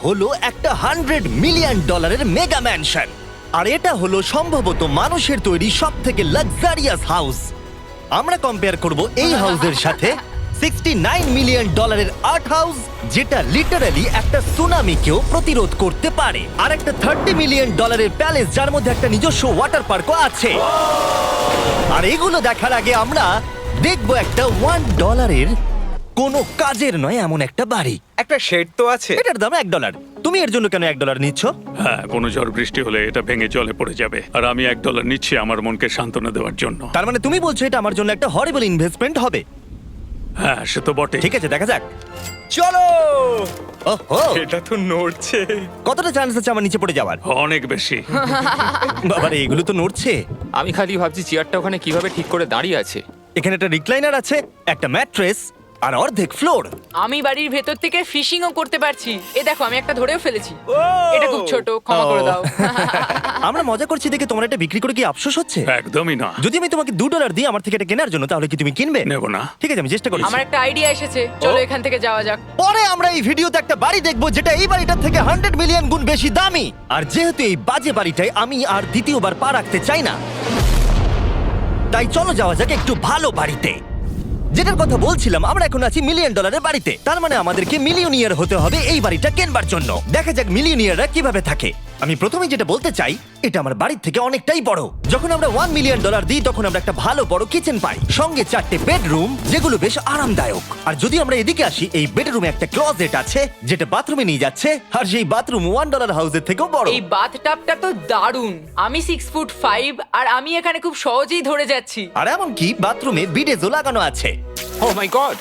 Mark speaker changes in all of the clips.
Speaker 1: হলো একটা $100 million mega mansion. আর এটা হলো সম্ভবত মানুষের তৈরি সব থেকে লাক্সারিয়াস হাউস। আমরা কম্পেয়ার করব এই হাউসের সাথে $69 মিলিয়ন আর্ট হাউস, যেটা লিটারালি একটা সুনামিকেও প্রতিরোধ করতে পারে, আর একটা $30 মিলিয়ন প্যালেস যার মধ্যে একটা নিজস্ব ওয়াটার পার্কও আছে। আর এগুলো দেখার আগে আমরা দেখব একটা $1 কোনো কাজের নয় এমন একটা বাড়ি।
Speaker 2: একটা শেড তো আছে।
Speaker 1: এটার দাম $1। তুমি এর জন্য কেন $1 নিচ্ছ?
Speaker 3: হ্যাঁ, কোনো ঝড় বৃষ্টি হলে এটা ভেঙে জলে পড়ে যাবে, আর আমি $1 নিচ্ছি আমার মনকে সান্ত্বনা দেওয়ার জন্য।
Speaker 1: তার মানে তুমি বলছো এটা আমার জন্য একটা হরিবল ইনভেস্টমেন্ট হবে?
Speaker 3: হ্যাঁ, সে তো বটে।
Speaker 1: ঠিক আছে, দেখা যাক।
Speaker 2: চলো।
Speaker 1: ওহো,
Speaker 2: এটা তো নড়ছে।
Speaker 1: কতটা চান্স আছে আমার নিচে পড়ে যাওয়ার?
Speaker 3: অনেক বেশি।
Speaker 1: বাবারে, এগুলো তো নড়ছে।
Speaker 4: আমি খালি ভাবছি চেয়ারটা ওখানে কিভাবে ঠিক করে দাঁড়িয়ে আছে।
Speaker 1: এখানে একটা রিক্লাইনার আছে, একটা ম্যাট্রেস আর অর্ধেক ফ্লোর।
Speaker 5: আমি বাড়ির ভেতর থেকে ফিশিংও করতে পারছি। এ দেখো, আমি একটা ধরেও ফেলেছি। এটা খুব ছোট, ক্ষমা করে দাও।
Speaker 1: আমরা মজা করছি দেখে তোমার এটা বিক্রি করে কি আফসোস হচ্ছে?
Speaker 3: একদমই না।
Speaker 1: যদি আমি তোমাকে $2 দিই আমার থেকে এটা কেনার জন্য, তাহলে কি তুমি কিনবে?
Speaker 3: নেব না।
Speaker 1: ঠিক আছে, আমি চেষ্টা করছি।
Speaker 5: আমার একটা আইডিয়া এসেছে, চলো এখান থেকে যাওয়া যাক।
Speaker 1: পরে আমরা এই ভিডিওতে একটা বাড়ি দেখবো যেটা এই বাড়িটার থেকে 100 মিলিয়ন গুণ বেশি দামি। আর যেহেতু এই বাজে বাড়িটায় আমি আর দ্বিতীয়বার পা রাখতে চাই না, তাই চলো যাওয়া যাক একটু ভালো বাড়িতে। যেটার কথা বলছিলাম, আমরা এখন আছি $1 মিলিয়ন বাড়িতে। তার মানে আমাদেরকে মিলিয়নিয়ার হতে হবে এই বাড়িটা কেনবার জন্য। দেখা যাক মিলিয়নিয়াররা কিভাবে থাকে। আমি প্রথমে যেটা বলতে চাই, এটা আমার বাড়ির থেকে অনেকটাই বড়। যখন আমরা $1 মিলিয়ন দিই তখন আমরা একটা ভালো বড় কিচেন পাই, সঙ্গে 4টে বেডরুম যেগুলো বেশ আরামদায়ক। আর যদি আমরা এদিকে আসি, এই বেডরুমে একটা ক্লোজেট আছে যেটা বাথরুমে নিয়ে যাচ্ছে, আর সেই বাথরুম $1 হাউসের থেকেও বড়।
Speaker 5: এই বাথটাবটা তো দারুণ। আমি 6'5" আর আমি এখানে খুব সহজেই ধরে যাচ্ছি।
Speaker 1: আর এমনকি বাথরুমে বিডেজও লাগানো আছে।
Speaker 4: ও মাই গড!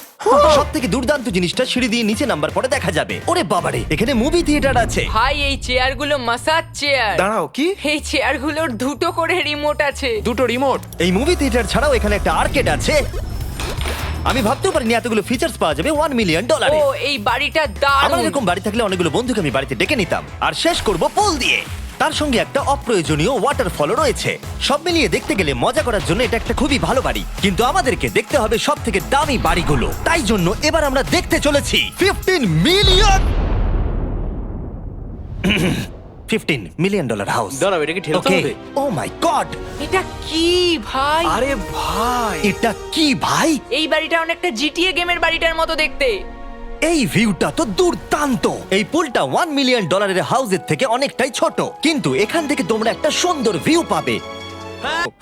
Speaker 1: সব থেকে দুর্দান্ত জিনিসটা সিঁড়ি দিয়ে নিচে নাম্বার পরে দেখা যাবে। ওরে বাবারে, এখানে মুভি থিয়েটার আছে।
Speaker 5: ভাই, এই চেয়ারগুলো মাসাজ চেয়ার।
Speaker 2: দাঁড়াও, কি?
Speaker 5: এই চেয়ারগুলোর দুটো করে রিমোট আছে।
Speaker 4: দুটো রিমোট।
Speaker 1: এই মুভি থিয়েটার ছাড়াও এখানে একটা আর্কেড আছে। আমি ভাবতেও পারিনি এতগুলো ফিচার্স পাওয়া যাবে $1 মিলিয়ন।
Speaker 5: ও, এই বাড়িটা
Speaker 1: আমার
Speaker 5: দারুণ।
Speaker 1: এরকম বাড়ি থাকলে অনেকগুলো বন্ধুকে আমি বাড়িতে ডেকে নিতাম। আর শেষ করব পুল দিয়ে। তার সঙ্গে একটা অপ্রয়োজনীয় ওয়াটারফলও রয়েছে। সব মিলিয়ে দেখতে গেলে মজা করার জন্য এটা একটা খুবই ভালো বাড়ি, কিন্তু আমাদেরকে দেখতে হবে সব থেকে দামি বাড়িগুলো। তাই জন্য এবার আমরা দেখতে চলেছি $15 মিলিয়ন হাউস।
Speaker 2: দাঁড়াও, এটা কি ঠেলতে হবে?
Speaker 1: ও মাই গড,
Speaker 5: এটা কি ভাই?
Speaker 2: আরে ভাই,
Speaker 1: এটা কি ভাই?
Speaker 5: এই বাড়িটা অনেকটা জিটিএ গেমের বাড়িটার মতো দেখতে।
Speaker 1: এই ভিউটা তো দুর্দান্ত। এই পুলটা $1 মিলিয়ন হাউসের থেকে অনেকটাই ছোট, কিন্তু এখান থেকে তোমরা একটা সুন্দর ভিউ পাবে।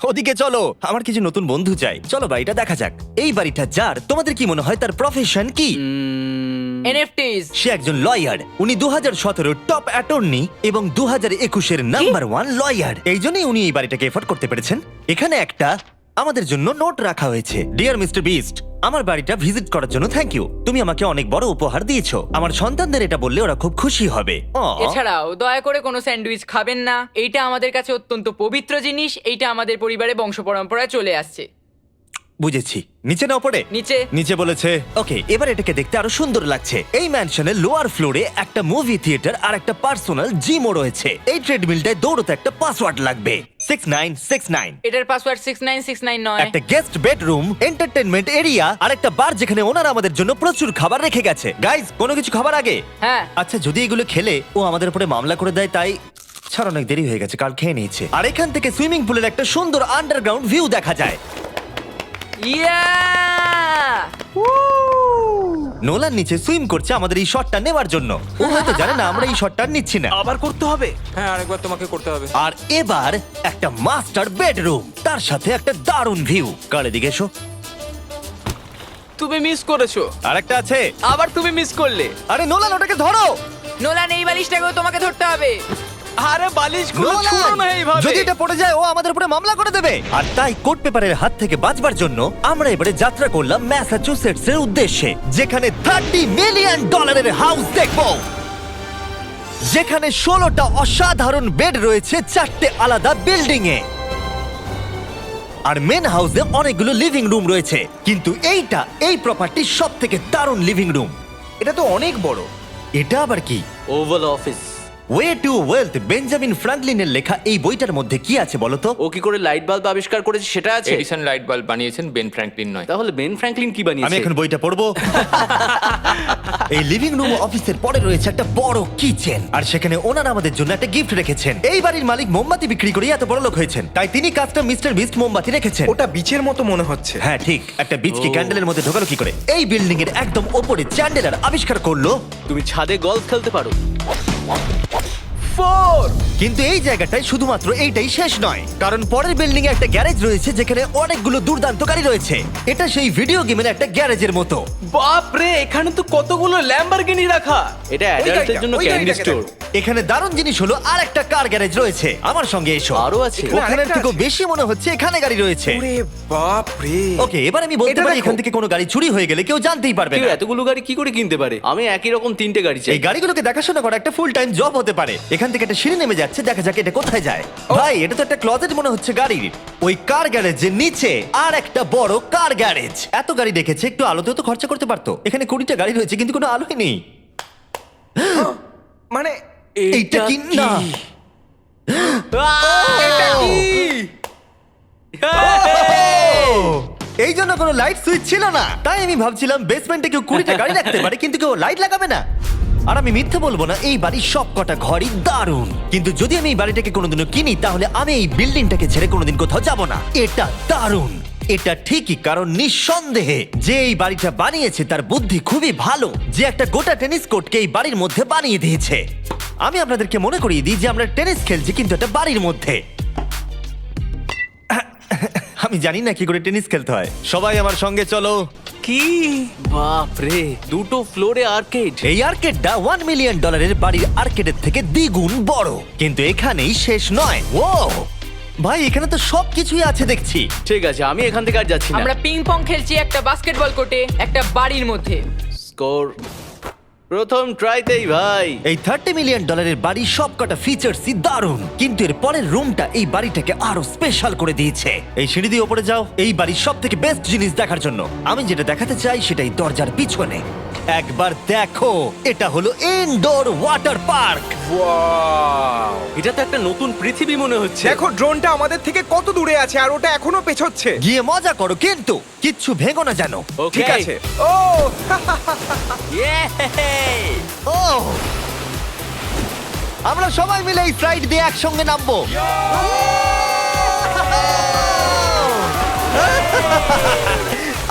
Speaker 1: ওদিকে চলো, আমার কিছু নতুন বন্ধু চাই। চলো বাড়িটা দেখা যাক। এই বাড়িটা যার, তোমাদের কি মনে হয় তার প্রফেশন কি?
Speaker 5: এনএফটিস।
Speaker 1: সে একজন লয়ার। উনি 2017 টপ অ্যাটর্নি এবং 2021 নাম্বার 1 লয়ার। এই জন্যই উনি এই বাড়িটাকে এফোর্ড করতে পেরেছেন। এখানে একটা আমাদের জন্য নোট রাখা হয়েছে। ডিয়ার মিস্টার বিস্ট, আমার বাড়িটা ভিজিট করার জন্য থ্যাংক ইউ। তুমি আমাকে অনেক বড় উপহার দিয়েছো। আমার সন্তানদের এটা বললে ওরা খুব খুশি হবে।
Speaker 5: এছাড়াও দয়া করে কোনো স্যান্ডউইচ খাবেন না। এইটা আমাদের কাছে অত্যন্ত পবিত্র জিনিস। এইটা আমাদের পরিবারে বংশ পরম্পরায় চলে আসছে।
Speaker 1: বুঝেছি। নিচে না পড়ে?
Speaker 5: নিচে।
Speaker 1: নিচে বলেছে। ওকে, এবার এটাকে দেখতে আরো সুন্দর লাগছে। এই ম্যানশনের লোয়ার ফ্লোরে একটা মুভি থিয়েটার আর একটা পার্সোনাল জিমও রয়েছে। এই ট্রেডমিলটায় দৌড়তে একটা পাসওয়ার্ড লাগবে, 6969।
Speaker 5: এটার পাসওয়ার্ড 6969 নয়।
Speaker 1: একটা গেস্ট বেডরুম, এন্টারটেইনমেন্ট এরিয়া আর একটা বার যেখানে ওনারা আমাদের জন্য প্রচুর খাবার রেখে গেছে। গাইজ, কোনো কিছু খাবার আগে?
Speaker 5: হ্যাঁ।
Speaker 1: আচ্ছা, যদি এগুলো খেলে ও আমাদের উপরে মামলা করে দেয়, তাই ছাড়, অনেক দেরি হয়ে গেছে, কাল খেয়ে নিয়েছে। আর এখান থেকে সুইমিং পুলের একটা সুন্দর আন্ডারগ্রাউন্ড ভিউ দেখা যায়।
Speaker 5: ইয়া!
Speaker 1: নোলান নিচে সুইম করছে আমাদের এই শটটা নেবার জন্য। ও হয়তো জানে না আমরা এই শটটা নিচ্ছি না।
Speaker 2: আবার করতে হবে?
Speaker 4: হ্যাঁ, আরেকবার তোমাকে করতে হবে।
Speaker 1: আর এবার একটা মাস্টার বেডরুম, তার সাথে একটা দারুণ ভিউ। কার এদিকে এসো।
Speaker 2: তুমি মিস করেছো।
Speaker 1: আর একটা আছে।
Speaker 2: আবার তুমি মিস করলে।
Speaker 1: আরে নোলান, ওটাকে ধরো।
Speaker 5: নোলান, এই বালিশটাকেও তোমাকে ধরতে হবে।
Speaker 2: আরে বালিশগুলো
Speaker 1: নোলান,
Speaker 2: ছুঁড়ো না এইভাবে।
Speaker 1: যদি এটা পড়ে যায় ও আমাদের উপরে মামলা করে দেবে। আর তাই কোর্ট পেপারের হাত থেকে বাঁচবার জন্য আমরা এবারে যাত্রা করলাম ম্যাসাচুসেটস এর উদ্দেশ্যে, যেখানে $30 মিলিয়ন হাউস দেখবো, যেখানে 16টা অসাধারণ বেড রয়েছে 4টে আলাদা বিল্ডিং এ। আর মেন হাউসে অনেকগুলো লিভিং রুম রয়েছে, কিন্তু এইটা এই প্রপার্টির সব থেকে দারুণ লিভিং রুম।
Speaker 2: এটা তো অনেক বড়।
Speaker 1: এটা আবার কি?
Speaker 2: Oval office.
Speaker 1: Way to wealth Benjamin ফ্রাঙ্কলিনের লেখা এই বইটার মধ্যে কি আছে বলো তো?
Speaker 2: ও কি করে লাইট বাল্ব আবিষ্কার করেছে সেটা আছে?
Speaker 4: এডিসন লাইট বাল্ব বানিয়েছেন, বেন ফ্র্যাঙ্কলিন নয়।
Speaker 2: তাহলে বেন ফ্র্যাঙ্কলিন কি
Speaker 1: আমি
Speaker 2: বানিয়েছে?
Speaker 1: এখন বইটা পড়বো। এই লিভিং রুম অফিসের পরে রয়েছে একটা বড় কিচেন, আর সেখানে ওনারা আমাদের জন্য একটা গিফট রেখেছেন। এই বাড়ির মালিক মোমবাতি বিক্রি করে এত বড় লোক হয়েছেন, তাই তিনি কাস্টম মিস্টার বিস্ট মোমবাতি রেখেছেন।
Speaker 6: ওটা বিচের মতো মনে হচ্ছে।
Speaker 1: হ্যাঁ ঠিক, একটা বীজকে ক্যান্ডেলের মধ্যে ঢোকালো কি করে? এই বিল্ডিং এর একদম ওপরে চ্যান্ডেলার আবিষ্কার করলো।
Speaker 2: তুমি ছাদে গলফ খেলতে পারো।
Speaker 1: কিন্তু এই জায়গাটায় শুধুমাত্র এইটাই শেষ নয়, কারণ পরের বিল্ডিং এ একটা গ্যারেজ রয়েছে যেখানে অনেকগুলো দুর্দান্ত গাড়ি রয়েছে। এটা সেই ভিডিও গেমের একটা গ্যারেজের মতো।
Speaker 2: বাপ রে, এখানে তো কতগুলো ল্যাম্বরগিনি রাখা। এটা অ্যাডাল্টদের জন্য
Speaker 6: ওই
Speaker 2: ক্যান্ডি
Speaker 6: গাড়িটাকে
Speaker 2: স্টোর।
Speaker 1: এখানে দারুণ জিনিস হলো আর একটা কার গ্যারেজ রয়েছে। আমার সঙ্গে এসো।
Speaker 2: আরো আছে?
Speaker 1: ওখানের
Speaker 6: আরেকটা
Speaker 1: থেকেও
Speaker 6: আছে?
Speaker 1: বেশি মনে হচ্ছে এখানে গাড়ি রয়েছে।
Speaker 6: ওরে বাপ রে।
Speaker 1: ওকে, এবার আমি বলতে
Speaker 6: এটা
Speaker 1: পারি
Speaker 6: দেখো।
Speaker 1: এখান থেকে কোনো গাড়ি চুরি হয়ে গেলে কেউ জানতেই পারবে
Speaker 2: কেউ
Speaker 1: না।
Speaker 2: এতগুলো গাড়ি কি করে কিনতে পারে? আমি একই রকম 3টে গাড়ি চাই।
Speaker 1: এই গাড়িগুলোকে দেখাশোনা করা একটা ফুল টাইম জব হতে পারে। এখান থেকে একটা সিঁড়ি নেমে যাচ্ছে, দেখা যাক এটা কোথায় যায়। ভাই, এটা তো একটা ক্লজেট মনে হচ্ছে গাড়ির। ওই কার গ্যারেজের নিচে আর একটা বড় কার গ্যারেজ। এত গাড়ি দেখেছে, একটু আলোতেও তো খরচা করতে পারতো। এখানে 20টা গাড়ি রয়েছে কিন্তু কোনো আলোই নেই।
Speaker 6: মানে
Speaker 1: এইটা কি না?
Speaker 6: এটা কি?
Speaker 1: এই জন্য কোনো লাইট সুইচ ছিল না, তাই আমি ভাবছিলাম বেসমেন্টে কেউ 20টা গাড়ি রাখতে পারে কিন্তু কেউ লাইট লাগাবে না। আর আমি মিথ্যে বলবো না, এই বাড়ির সব কটা ঘরই দারুণ। কিন্তু যদি আমি এই বাড়িটাকে কোনোদিনও কিনি, তাহলে আমি এই বিল্ডিংটাকে ছেড়ে কোনোদিন কোথাও যাব না। এটা দারুণ। এটা ঠিকই, কারণ নিঃসন্দেহে যে এই বাড়িটা বানিয়েছে তার বুদ্ধি খুবই ভালো, যে একটা গোটা টেনিস কোর্টকে এই বাড়ির মধ্যে বানিয়ে দিয়েছে। আমি আপনাদেরকে মনে করিয়ে দিই যে আমরা টেনিস খেলছি কিন্তু একটা বাড়ির মধ্যে। আমি জানি না কি করে টেনিস খেলতে হয়। সবাই আমার সঙ্গে চলো।
Speaker 2: কি বাপ রে, 2টো ফ্লোরে আর্কেড।
Speaker 1: এই আর্কেডটা $1 মিলিয়ন বাড়ির আর্কেডের থেকে দ্বিগুণ বড়। কিন্তু এখানেই শেষ নয়। ও ভাই, এখানে তো সবকিছুই আছে দেখছি।
Speaker 2: ঠিক আছে, আমি এখান থেকে আর যাচ্ছি না।
Speaker 5: আমরা পিং পং খেলছি একটা বাস্কেটবল কোর্টে, একটা বাড়ির মধ্যে।
Speaker 2: স্কোর প্রথম ট্রাইতেই ভাই।
Speaker 1: এই $30 মিলিয়ন বাড়ির সবকটা ফিচার্সই দারুণ, কিন্তু এর পরের রুমটা এই বাড়িটাকে আরো স্পেশাল করে দিয়েছে। এই সিঁড়ি দিয়ে উপরে যাও এই বাড়ির সব থেকে বেস্ট জিনিস দেখার জন্য। আমি যেটা দেখাতে চাই সেটাই দরজার পিছনে। একবার দেখো, এটা হলো ইনডোর ওয়াটার পার্ক।
Speaker 6: ওয়াও।
Speaker 2: এটা তো একটা নতুন পৃথিবী মনে হচ্ছে।
Speaker 6: দেখো ড্রোনটা আমাদের থেকে কত দূরে আছে আর ওটা এখনো পেছচ্ছে।
Speaker 1: গিয়ে মজা করো, কিন্তু কিচ্ছু ভেঙো না জানো।
Speaker 2: Okay.
Speaker 6: ঠিক আছে। ও
Speaker 2: Yay!
Speaker 1: ও, আমরা সবাই মিলে এই ফ্লাইট দিয়ে একসঙ্গে নামবো।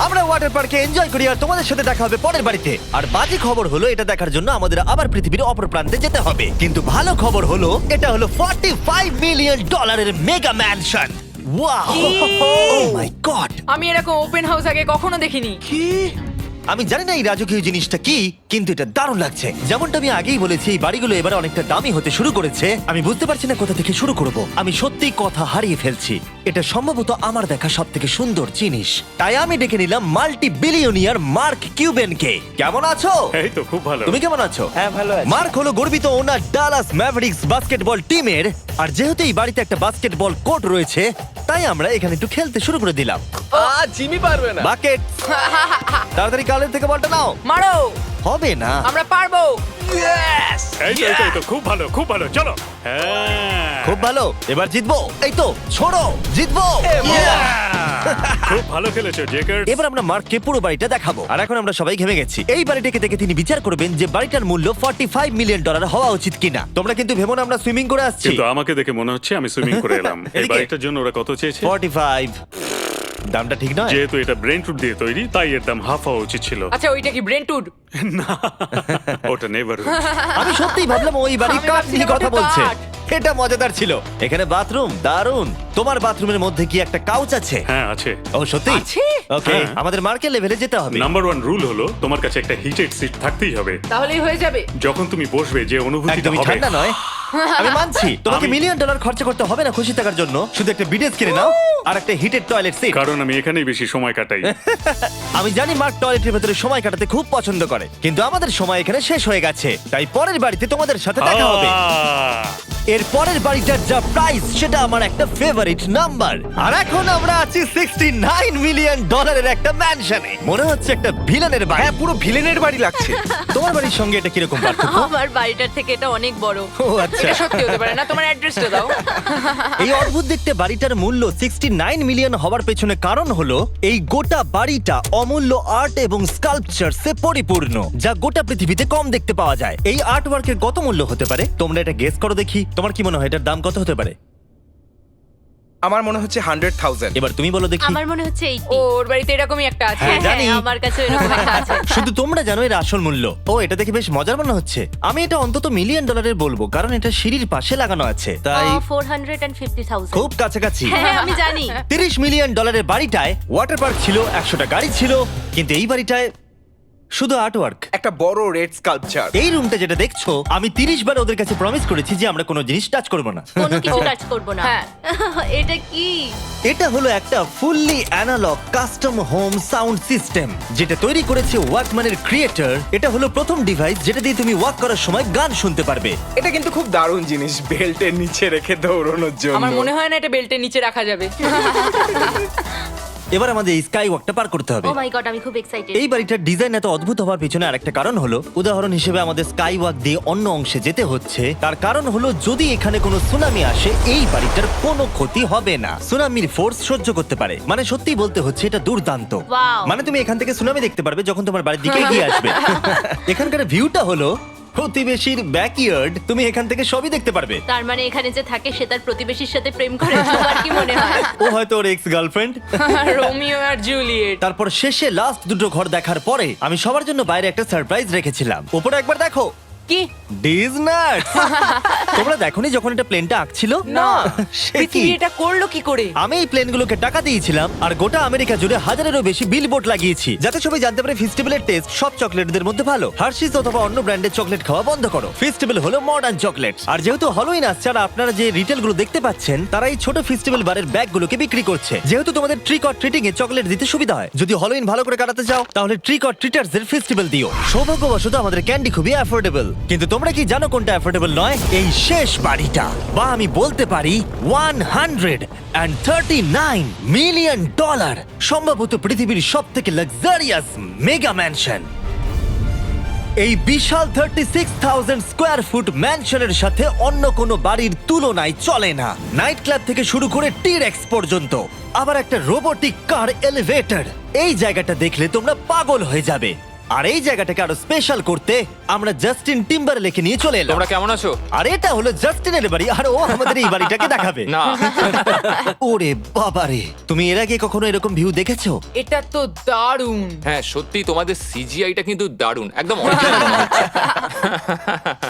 Speaker 1: আমরা ওয়াটার পার্কে এনজয় করি, আর তোমাদের সাথে দেখা হবে পরের বাড়িতে। আর বাজে খবর হলো, এটা দেখার জন্য আমাদের আবার পৃথিবীর অপর প্রান্তে যেতে হবে। কিন্তু ভালো খবর হলো, এটা হলো $45 মিলিয়ন মেগা ম্যানশন। ওয়াও, ও মাই গড!
Speaker 5: আমি এরকম ওপেন হাউস আগে কখনো দেখিনি।
Speaker 1: আমি জানি না এই রাজকীয় জিনিসটা কি, কিন্তু এটা দারুণ লাগছে। যেমনটা আমি আগেই বলেছি, এই বাড়িগুলো এবার অনেকটা দামি হতে শুরু করেছে। আমি বুঝতে পারছি না কোথা থেকে শুরু করব। আমি সত্যিই কথা হারিয়ে ফেলছি। এটা সম্ভবত আমার দেখা সব থেকে সুন্দর জিনিস। তাই আমি ডেকে নিলাম মাল্টি বিলিয়নিয়ার মার্ক কিউবেনকে। কেমন আছো?
Speaker 3: এই তো খুব ভালো।
Speaker 1: তুমি কেমন আছো?
Speaker 6: হ্যাঁ, ভালো আছি।
Speaker 1: মার্ক হলো গর্বিত ওনার ডালাস ম্যাভরিক্স বাস্কেটবল টিমের। আর যেহেতু এই বাড়িতে একটা বাস্কেটবল কোর্ট রয়েছে, তাই আমরা এখানে একটু খেলতে শুরু করে দিলাম।
Speaker 2: জিমি পারবে না।
Speaker 1: বাকেট, তাড়াতাড়ি কালের থেকে বলটা নাও।
Speaker 5: মারো,
Speaker 1: হবে না।
Speaker 5: আমরা পারবো।
Speaker 3: এই তো খুব ভালো, খুব ভালো। চলো। হ্যাঁ,
Speaker 1: খুব ভালো, এবার জিতবো। এই তো, ছোড়ো, জিতবো।
Speaker 3: খুব ভালো খেলেছো জেকার।
Speaker 1: এবার আমরা মার্ককে পুরো বাড়িটা দেখাবো। আর এখন আমরা সবাই ঘেমে গেছি। এই বাড়িটাকে দেখে তিনি বিচার করবেন যে বাড়িটার মূল্য $45 মিলিয়ন হওয়া উচিত কিনা। তোমরা কিন্তু ভেবো না আমরা সুইমিং করে আসছি।
Speaker 3: কিন্তু আমাকে দেখে মনে হচ্ছে আমি সুইমিং করে এলাম। এই
Speaker 1: এদিকে।
Speaker 3: বাড়িটার জন্য ওরা কত চেয়েছে?
Speaker 1: 45। দামটা ঠিক নয়।
Speaker 3: যেহেতু এটা ব্রেন টুড দিয়ে তৈরি, তাই এর দাম হাফ হওয়া উচিত ছিল।
Speaker 5: আচ্ছা, ওইটা কি ব্রেন্টউড?
Speaker 3: ওটা নেভার।
Speaker 1: আমি সত্যিই ভাবলাম ওই বাড়ির
Speaker 5: আমি
Speaker 1: কাঠ নিয়ে
Speaker 5: ভাবছিলাম
Speaker 1: কথা
Speaker 5: ওটা
Speaker 1: বলছে।
Speaker 5: কাঠ।
Speaker 1: এটা মজাদার ছিল। এখানে বাথরুম দারুণ। তোমার বাথরুমের মধ্যে কি একটা কাউচ আছে?
Speaker 3: হ্যাঁ আছে।
Speaker 1: ও সত্যি?
Speaker 5: আছে?
Speaker 1: ওকে,
Speaker 3: হ্যাঁ।
Speaker 1: আমাদের মার্কেট লেভেলে যেতে হবে।
Speaker 3: নাম্বার 1 রুল হলো তোমার কাছে একটা হিটেড সিট থাকতেই হবে।
Speaker 5: তাহলেই হয়ে যাবে।
Speaker 3: যখন তুমি বসবে যে অনুভূতিটা
Speaker 1: একদমই
Speaker 3: হবে।
Speaker 1: ঠান্ডা নয়। আমি মানছি তোমাকে $1 মিলিয়ন খরচা করতে হবে না খুশি থাকার জন্য। শুধু একটা বিডেস কিনে নাও আর একটা হিটেড টয়লেট সিট।
Speaker 3: কারণ আমি এখানেই বেশি সময় কাটাই।
Speaker 1: আমি জানি মার্ক টয়লেটের ভেতরে সময় কাটাতে খুব পছন্দ করে, কিন্তু আমাদের সময় এখানে শেষ হয়ে গেছে। তাই পরের বাড়িতে তোমাদের সাথে দেখা হবে। এর পরের বাড়িটার যা প্রাইস সেটা আমার একটা ফেভারিট। Favourite number. আর এখন আমরা আছি $69 মিলিয়ন একটা ম্যানশনে। মনে হচ্ছে একটা ভিলেনের বাড়ি।
Speaker 6: হ্যাঁ, পুরো ভিলেনের বাড়ি লাগছে।
Speaker 1: তোমার বাড়ির সঙ্গে এটা কিরকম পার্থক্য?
Speaker 7: আমার বাড়িটার থেকে এটা অনেক বড়।
Speaker 1: ও আচ্ছা।
Speaker 5: এটা সত্যি হতে পারে না, তোমার অ্যাড্রেসটা দাও।
Speaker 1: এই অদ্ভুত দেখতে বাড়িটার মূল্য 69 মিলিয়ন হওয়ার পেছনে কারণ হলো এই গোটা বাড়িটা অমূল্য আর্ট এবং স্কাল্পচারসে পরিপূর্ণ, যা গোটা পৃথিবীতে কম দেখতে পাওয়া যায়। এই আর্ট ওয়ার্কের কত মূল্য হতে পারে তোমরা এটা গেস করো দেখি। তোমার কি মনে হয় এটার দাম কত হতে পারে?
Speaker 6: আমার মনে হচ্ছে 100,000।
Speaker 1: এবার তুমি বলো দেখি।
Speaker 7: আমার মনে হচ্ছে 80।
Speaker 5: ওর বাড়িতে এরকমই একটা আছে।
Speaker 1: হ্যাঁ, জানি।
Speaker 7: আমার কাছে এরকম একটা আছে।
Speaker 1: শুধু তোমরা জানো এর আসল মূল্য। ও, এটা দেখে বেশ মজার মনে হচ্ছে। আমি এটা অন্তত মিলিয়ন ডলারের বলবো, কারণ এটা সিঁড়ির পাশে লাগানো আছে, তাই
Speaker 7: 450,000।
Speaker 1: খুব কাছাকাছি।
Speaker 7: হ্যাঁ, আমি জানি।
Speaker 1: $30 মিলিয়ন বাড়িটায় ওয়াটার পার্ক ছিল, 100টা গাড়ি ছিল, কিন্তু এই বাড়িটায় শুধু আর্ট ওয়ার্ক।
Speaker 6: একটা বড় রেড স্কাল্পচার।
Speaker 1: এই রুমটা যেটা দেখছো, আমি 30 বার ওদের কাছে প্রমিস করেছি যে আমরা কোনো জিনিস টাচ করব না।
Speaker 7: কোনো কিছু টাচ করব না।
Speaker 5: হ্যাঁ।
Speaker 7: এটা কি?
Speaker 1: এটা হলো একটা fully analog custom home sound system, যেটা তৈরি করেছে ওয়াকম্যানের ক্রিয়েটর। এটা হলো প্রথম ডিভাইস যেটা দিয়ে তুমি ওয়াক করার সময় গান শুনতে পারবে।
Speaker 6: এটা কিন্তু খুব দারুণ জিনিস, বেল্টের নিচে রেখে দৌড়ানোর জন্য।
Speaker 5: আমার মনে হয় না এটা বেল্টের নিচে রাখা যাবে।
Speaker 1: এবার আমাদের এই স্কাই ওয়াকটা পার করতে হবে।
Speaker 7: ও মাই গড, আমি খুব এক্সাইটেড।
Speaker 1: এই বাড়িটার ডিজাইন এত অদ্ভুত হওয়ার পিছনে আরেকটা কারণ হলো, উদাহরণ হিসেবে আমাদের স্কাই ওয়াক দিয়ে অন্য অংশে যেতে হচ্ছে। তার কারণ হলো যদি এখানে কোনো সুনামি আসে এই বাড়িটার কোনো ক্ষতি হবে না। সুনামির ফোর্স সহ্য করতে পারে। মানে সত্যি বলতে হচ্ছে এটা দুর্দান্ত।
Speaker 7: Wow.
Speaker 1: মানে তুমি এখান থেকে সুনামি দেখতে পারবে যখন তোমার বাড়ির দিকে এগিয়ে আসবে। এখানকার ভিউটা হলো প্রতিবেশীর ব্যাকইয়ার্ড। তুমি এখান থেকে সবই দেখতে পারবে।
Speaker 7: তার মানে এখানে যে থাকে সে তার প্রতিবেশীর সাথে প্রেম করে, তোমার কি মনে হয়?
Speaker 1: ও হয়তো ওর এক্স গার্লফ্রেন্ড।
Speaker 5: রোমিও আর জুলিয়েট।
Speaker 1: তারপর শেষে লাস্ট দুটো ঘর দেখার পরে আমি সবার জন্য বাইরে একটা সারপ্রাইজ রেখেছিলাম। উপরে একবার দেখো।
Speaker 5: কি?
Speaker 1: ডিজনাট। তোমরা দেখোনি যখন এটা প্লেনটা আঁকছিল?
Speaker 5: না,
Speaker 1: সে কি?
Speaker 5: পৃথিবী এটা করলো কি করে?
Speaker 1: আমি এই প্লেনগুলোকে টাকা দিয়েছিলাম আর গোটা আমেরিকা জুড়ে হাজারেরও বেশি বিলবোর্ড লাগিয়েছি, যাতে সবাই জানতে পারে ফেস্টিভ্যালের টেস্ট সব চকলেটদের মধ্যে ভালো। হার্শিস অথবা অন্য ব্র্যান্ডের চকলেট খাওয়া বন্ধ করো। ফেস্টিভ্যাল হলো মডার্ন চকলেট। আর যেহেতু হলোইন আসছে আর আপনারা যে রিটেলগুলো দেখতে পাচ্ছেন, তারা এই ছোট ফেস্টিভ্যাল বারের ব্যাগগুলোকে বিক্রি করছে। যেহেতু তোমাদের trick or treating A chocolate দিতে সুবিধা হয়, যদি হলোইন ভালো করে কাটাতে চাও তাহলে ট্রিক অর ট্রিটার্স এর ফেস্টিভ্যাল দিও। সৌভাগ্যবশত আমাদের ক্যান্ডি খুবই অ্যাফোর্ডেবল। কিন্তু তোমরা কি জানো কোনটা অ্যাফোর্ডেবল নয়? এই শেষ বাড়িটা, বা আমি বলতে পারি $139 মিলিয়ন, সম্ভবত পৃথিবীর সব থেকে লাক্সারিয়াস মেগা ম্যানশন। এই বিশাল 36,000 স্কোয়ার ফুট ম্যানশনের সাথে অন্য কোনো বাড়ির তুলনায় চলে না। নাইট ক্লাব থেকে শুরু করে টিরেক্স পর্যন্ত, আবার একটা রোবোটিক কার এলিভেটর। এই জায়গাটা দেখলে তোমরা পাগল হয়ে যাবে। আর এই জায়গাটাকে আরো স্পেশাল করতে আমরা জাস্টিন টিম্বারলেকে নিয়ে চলে এলাম।
Speaker 4: তোমরা কেমন আছো?
Speaker 1: আর এটা হলো জাস্টিনের বাড়ি, আর ও আমাদের এই বাড়িটাকে দেখাবে।
Speaker 4: না।
Speaker 1: ওরে বাবারে, তুমি এর আগে কখনো এরকম ভিউ দেখেছো?
Speaker 5: এটা তো দারুণ।
Speaker 4: হ্যাঁ সত্যি তোমাদের সিজিআইটা কিন্তু দারুণ, একদম অরিজিনাল মনে হচ্ছে।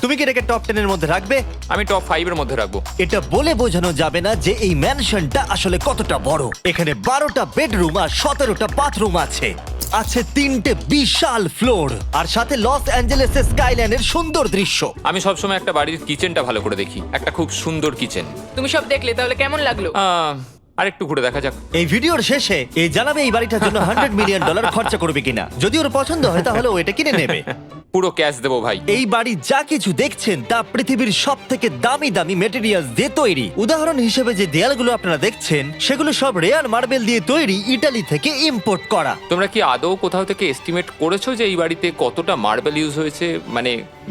Speaker 1: তুমি কি এটাকে টপ 10 এর মধ্যে রাখবে?
Speaker 4: আমি টপ 5 এর মধ্যে রাখবো।
Speaker 1: এটা বলে বোঝানো যাবে না যে এই ম্যানশনটা আসলে কতটা বড়। এখানে 12টা বেডরুম আর 17টা বাথরুম আছে। আছে 3টে বিশাল ফ্লোর, আর সাথে লস অ্যাঞ্জেলেসের স্কাইলাইনের সুন্দর দৃশ্য।
Speaker 4: আমি সবসময় একটা বাড়ির কিচেনটা ভালো করে দেখি, একটা খুব সুন্দর কিচেন।
Speaker 5: তুমি সব দেখলে, তাহলে কেমন লাগলো?
Speaker 4: আরেকটু ঘুরে দেখা যাক।
Speaker 1: এই ভিডিওর শেষে এই জানাবে এই বাড়িটার জন্য $100 মিলিয়ন খরচা করবে কিনা। যদি ওর পছন্দ হয় তাহলে ও এটা কিনে নেবে।
Speaker 4: পুরো ক্যাশ দেবো ভাই।
Speaker 1: এই বাড়ি যা কিছু দেখছেন তা পৃথিবীর সব থেকে দামি দামি মেটেরিয়ালস দিয়ে তৈরি। উদাহরণ হিসেবে যে দেয়ালগুলো আপনারা দেখছেন সেগুলো সব রেয়ার মার্বেল দিয়ে তৈরি, ইটালি থেকে ইম্পোর্ট করা।
Speaker 4: তোমরা কি আদৌ কোথাও থেকে এস্টিমেট করেছো যে এই বাড়িতে কতটা মার্বেল ইউজ হয়েছে?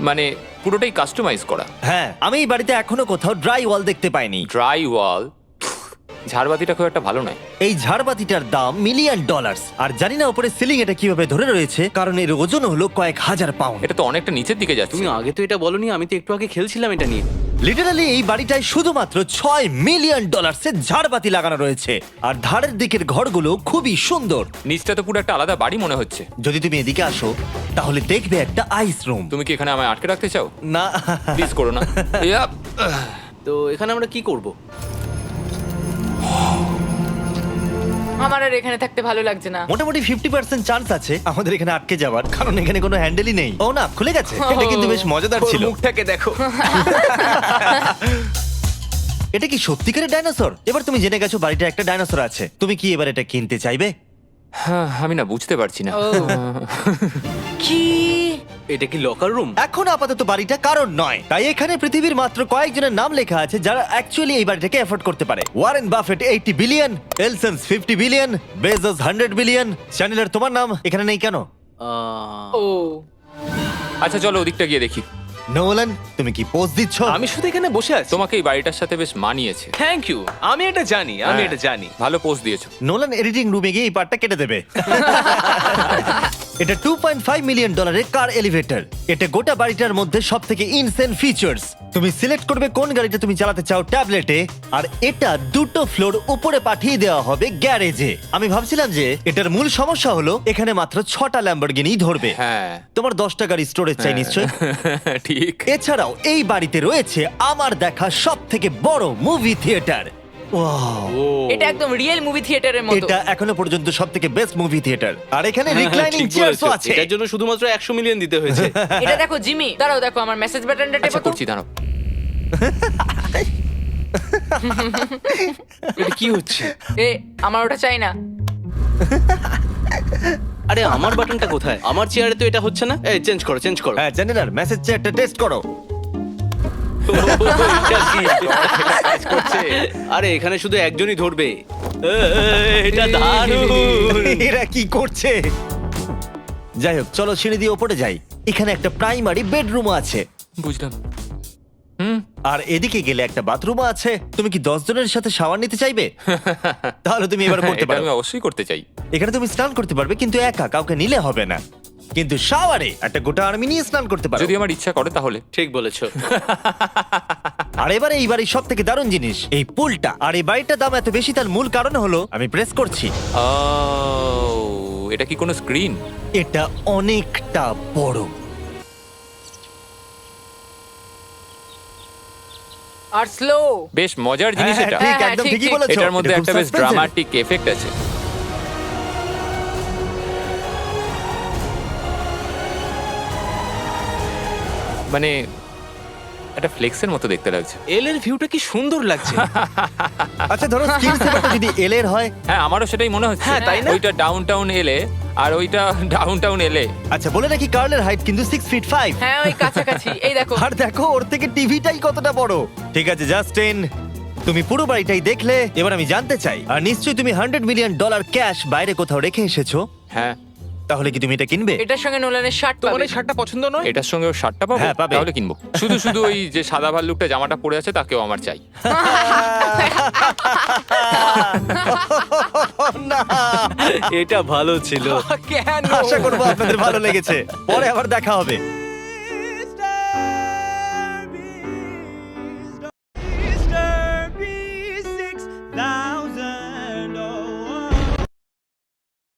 Speaker 4: মানে পুরোটাই কাস্টমাইজ করা।
Speaker 1: হ্যাঁ, আমি এই বাড়িতে এখনো কোথাও ড্রাই ওয়াল দেখতে পাইনি।
Speaker 4: ড্রাই ওয়াল? ঝাড়বাতিটা খুব একটা ভালো নয়।
Speaker 1: এই ঝাড়বাতিটার দাম $1 মিলিয়ন। আর জানি না উপরে সিলিং এটা কিভাবে ধরে রয়েছে, কারণ এর ওজন হলো কয়েক হাজার পাউন্ড।
Speaker 4: এটা তো অনেকটা নিচের দিকে যাচ্ছে।
Speaker 2: তুমি আগে তো এটা বলনি, আমি তো একটু আগে খেলছিলাম এটা নিয়ে।
Speaker 1: লিটারালি এই বাড়িটায় শুধুমাত্র $6 মিলিয়ন ঝাড়বাতি লাগানো রয়েছে। আর ধারের দিকের ঘরগুলো খুবই সুন্দর।
Speaker 4: নিচটা তো পুরো একটা আলাদা বাড়ি মনে হচ্ছে।
Speaker 1: যদি তুমি এদিকে আসো তাহলে দেখবে একটা আইস রুম।
Speaker 4: তুমি কি এখানে আমায় আটকে রাখতে চাও?
Speaker 1: না,
Speaker 4: প্লিজ করো না। ইয়াপ।
Speaker 2: তো এখানে আমরা কি করব?
Speaker 5: আমার আর এখানে থাকতে ভালো লাগছে না।
Speaker 1: মোটামুটি 50% চান্স আছে আমাদের এখানে আটকে যাওয়ার, কারণ এখানে কোনো হ্যান্ডেলই নেই। ও না, খুলে গেছে। এটা কিন্তু বেশ মজাদার
Speaker 6: ওর
Speaker 1: ছিল।
Speaker 6: মুখটাকে দেখো।
Speaker 1: এটা কি সত্যিকারের ডাইনোসর? এবার তুমি জেনে গেছো বাড়িটা একটা ডাইনোসর আছে। তুমি কি এবার এটা কিনতে চাইবে?
Speaker 4: হ্যাঁ, আমি না বুঝতে পারছি না।
Speaker 5: ও। কি?
Speaker 2: এটা কি লকার রুম?
Speaker 1: এখন আপাতত বাড়িটা কারণ নয়, তাই এখানে পৃথিবীর মাত্র কয়েকজনের নাম লেখা আছে যারা অ্যাকচুয়ালি এই বাড়িটাকে এফোর্ড করতে পারে। Warren Buffett 80 billion, এলসন্স 50 billion, Bezos 100 billion. চ্যানেলার, তোমার নাম এখানে নেই কেন?
Speaker 5: ও
Speaker 4: আচ্ছা চলো ওদিকটা গিয়ে দেখি।
Speaker 1: নোলান, তুমি কি পোজ দিচ্ছ?
Speaker 2: আমি শুধু এখানে বসে আছি।
Speaker 4: তোমাকে এই বাড়িটার সাথে বেশ মানিয়েছে।
Speaker 2: Thank you. আমি এটা জানি, আমি এটা জানি।
Speaker 4: ভালো পোস্ট দিয়েছো।
Speaker 1: নোলান এডিটিং রুমে গিয়ে এই পার্টটা কেটে দেবে। এটা $2.5 মিলিয়ন কার এলিভেটর। এটা গোটা বাড়িটার মধ্যে সব থেকে ইনসেন ফিচার্স। তুমি সিলেক্ট করবে কোন গাড়িটা তুমি চালাতে চাও ট্যাবলেটে, আর এটা 2টো ফ্লোর উপরে পাঠিয়ে দেওয়া হবে গ্যারেজে। আমি ভাবছিলাম যে এটার মূল সমস্যা হলো এখানে মাত্র 6টা ল্যাম্বরগিনি ধরবে।
Speaker 4: হ্যাঁ
Speaker 1: তোমার 10টা গাড়ি স্টোরেজ চাই নিশ্চয়ই।
Speaker 4: ঠিক।
Speaker 1: এছাড়াও এই বাড়িতে রয়েছে আমার দেখা সব থেকে বড় মুভি থিয়েটার।
Speaker 5: এটা একদম রিয়েল মুভি থিয়েটারের মতো।
Speaker 1: এটা এখনো পর্যন্ত সব থেকে বেস্ট মুভি থিয়েটার। আর এখানে রিক্লাইনিং
Speaker 2: ঠিক
Speaker 1: চেয়ারও
Speaker 2: বলেছো।
Speaker 1: আছে।
Speaker 2: এটার জন্য শুধুমাত্র 100 মিলিয়ন দিতে হয়েছে।
Speaker 5: এটা দেখো জিমি, দাঁড়াও দেখো আমার মেসেজ বাটনটা
Speaker 4: আচ্ছা
Speaker 5: টেপো তো।
Speaker 4: করছি, দাঁড়াও।
Speaker 2: এটা কি হচ্ছে?
Speaker 5: এ আমার ওটা চাই না।
Speaker 2: আরে আমার বাটনটা কোথায়? আমার চেয়ারে তো এটা হচ্ছে না। এই চেঞ্জ করো, চেঞ্জ করো।
Speaker 1: হ্যাঁ চ্যানেলার, মেসেজ চেয়ারটা টেস্ট করো।
Speaker 2: এটা কি? কাজ করছে। আরে এখানে শুধু একজনই ধরবে। এটা দারুণ।
Speaker 1: এরা কি করছে? যাই হোক, চলো সিঁড়ি দিয়ে ওপরে যাই। এখানে একটা প্রাইমারি বেডরুম আছে,
Speaker 4: বুঝলাম।
Speaker 1: আর এদিকে গেলে একটা বাথরুমও আছে। তুমি কি 10 জনের সাথে শাওয়ার নিতে চাইবে? তাহলে তুমি এবার করতে
Speaker 4: এটা
Speaker 1: পারো।
Speaker 4: আমি অবশ্যই করতে চাই।
Speaker 1: এখানে তুমি স্নান করতে পারবে, কিন্তু একা, কাউকে নিলে হবে না। কিন্তু শাওয়ারে একটা গোটা আর্মি নিয়ে স্নান করতে পারো।
Speaker 4: যদি আমার ইচ্ছা করে তাহলে।
Speaker 2: ঠিক বলেছো।
Speaker 1: আর এবারে এই বাড়ির সব থেকে দারুণ জিনিস এই পুলটা। আর এই বাড়িটার দাম এত বেশি তার মূল কারণ হলো, আমি প্রেস করছি,
Speaker 4: ও, এটা কি কোনো স্ক্রিন?
Speaker 1: এটা অনেকটা বড়।
Speaker 5: আর স্লো।
Speaker 4: বেশ মজার জিনিস
Speaker 1: হ্যাঁ,
Speaker 4: এটা।
Speaker 1: ঠিক,
Speaker 5: হ্যাঁ,
Speaker 1: একদম
Speaker 5: ঠিক,
Speaker 1: ঠিকই
Speaker 5: ঠিক।
Speaker 1: বলেছো।
Speaker 4: এটার মধ্যে
Speaker 1: এটা খুব
Speaker 4: একটা বেশ
Speaker 1: suspense-এর।
Speaker 4: ড্রামাটিক এফেক্ট আছে। মানে একটা ফ্লেক্সের মতো দেখতে লাগছে।
Speaker 2: এল এর ভিউটা কি সুন্দর লাগছে।
Speaker 1: আচ্ছা ধরো স্ক্রিন সেভারটা যদি এল এর হয়।
Speaker 4: হ্যাঁ আমারও সেটাই মনে হচ্ছে।
Speaker 2: হ্যাঁ, তাই না?
Speaker 4: ওইটা ডাউন টাউন এলে আর ওইটা ডাউন টাউন এলে।
Speaker 1: আচ্ছা বলে রাখি, কার্লের হাইট কিন্তু 6'5".
Speaker 5: হ্যাঁ ওই কাছাকাছি। এই দেখো।
Speaker 1: আর দেখো ওর থেকে টিভিটাই কতটা বড়। ঠিক আছে জাস্টিন, তুমি পুরো বাড়িটাই দেখলে। এবার আমি জানতে চাই, আর নিশ্চয়ই তুমি $100 মিলিয়ন ক্যাশ বাইরে কোথাও রেখে এসেছো,
Speaker 4: হ্যাঁ
Speaker 1: তাহলে কি তুমি এটা কিনবে?
Speaker 5: এটার সঙ্গে নোলানের শার্ট
Speaker 6: তোমার
Speaker 5: পাবে।
Speaker 6: এই শার্টটা পছন্দ নয়?
Speaker 4: এটার সঙ্গে ওর শার্টটা পাবো?
Speaker 1: হ্যাঁ, পাবে।
Speaker 4: তাহলে কিনবো। শুধু শুধু ওই যে সাদা ভাল্লুকটা জামাটা পরে আছে তাকেও আমার চাই।
Speaker 1: না,
Speaker 2: এটা ভালো ছিল।
Speaker 6: কেন?
Speaker 1: আশা করবো আপনাদের ভালো লেগেছে। পরে আবার দেখা হবে।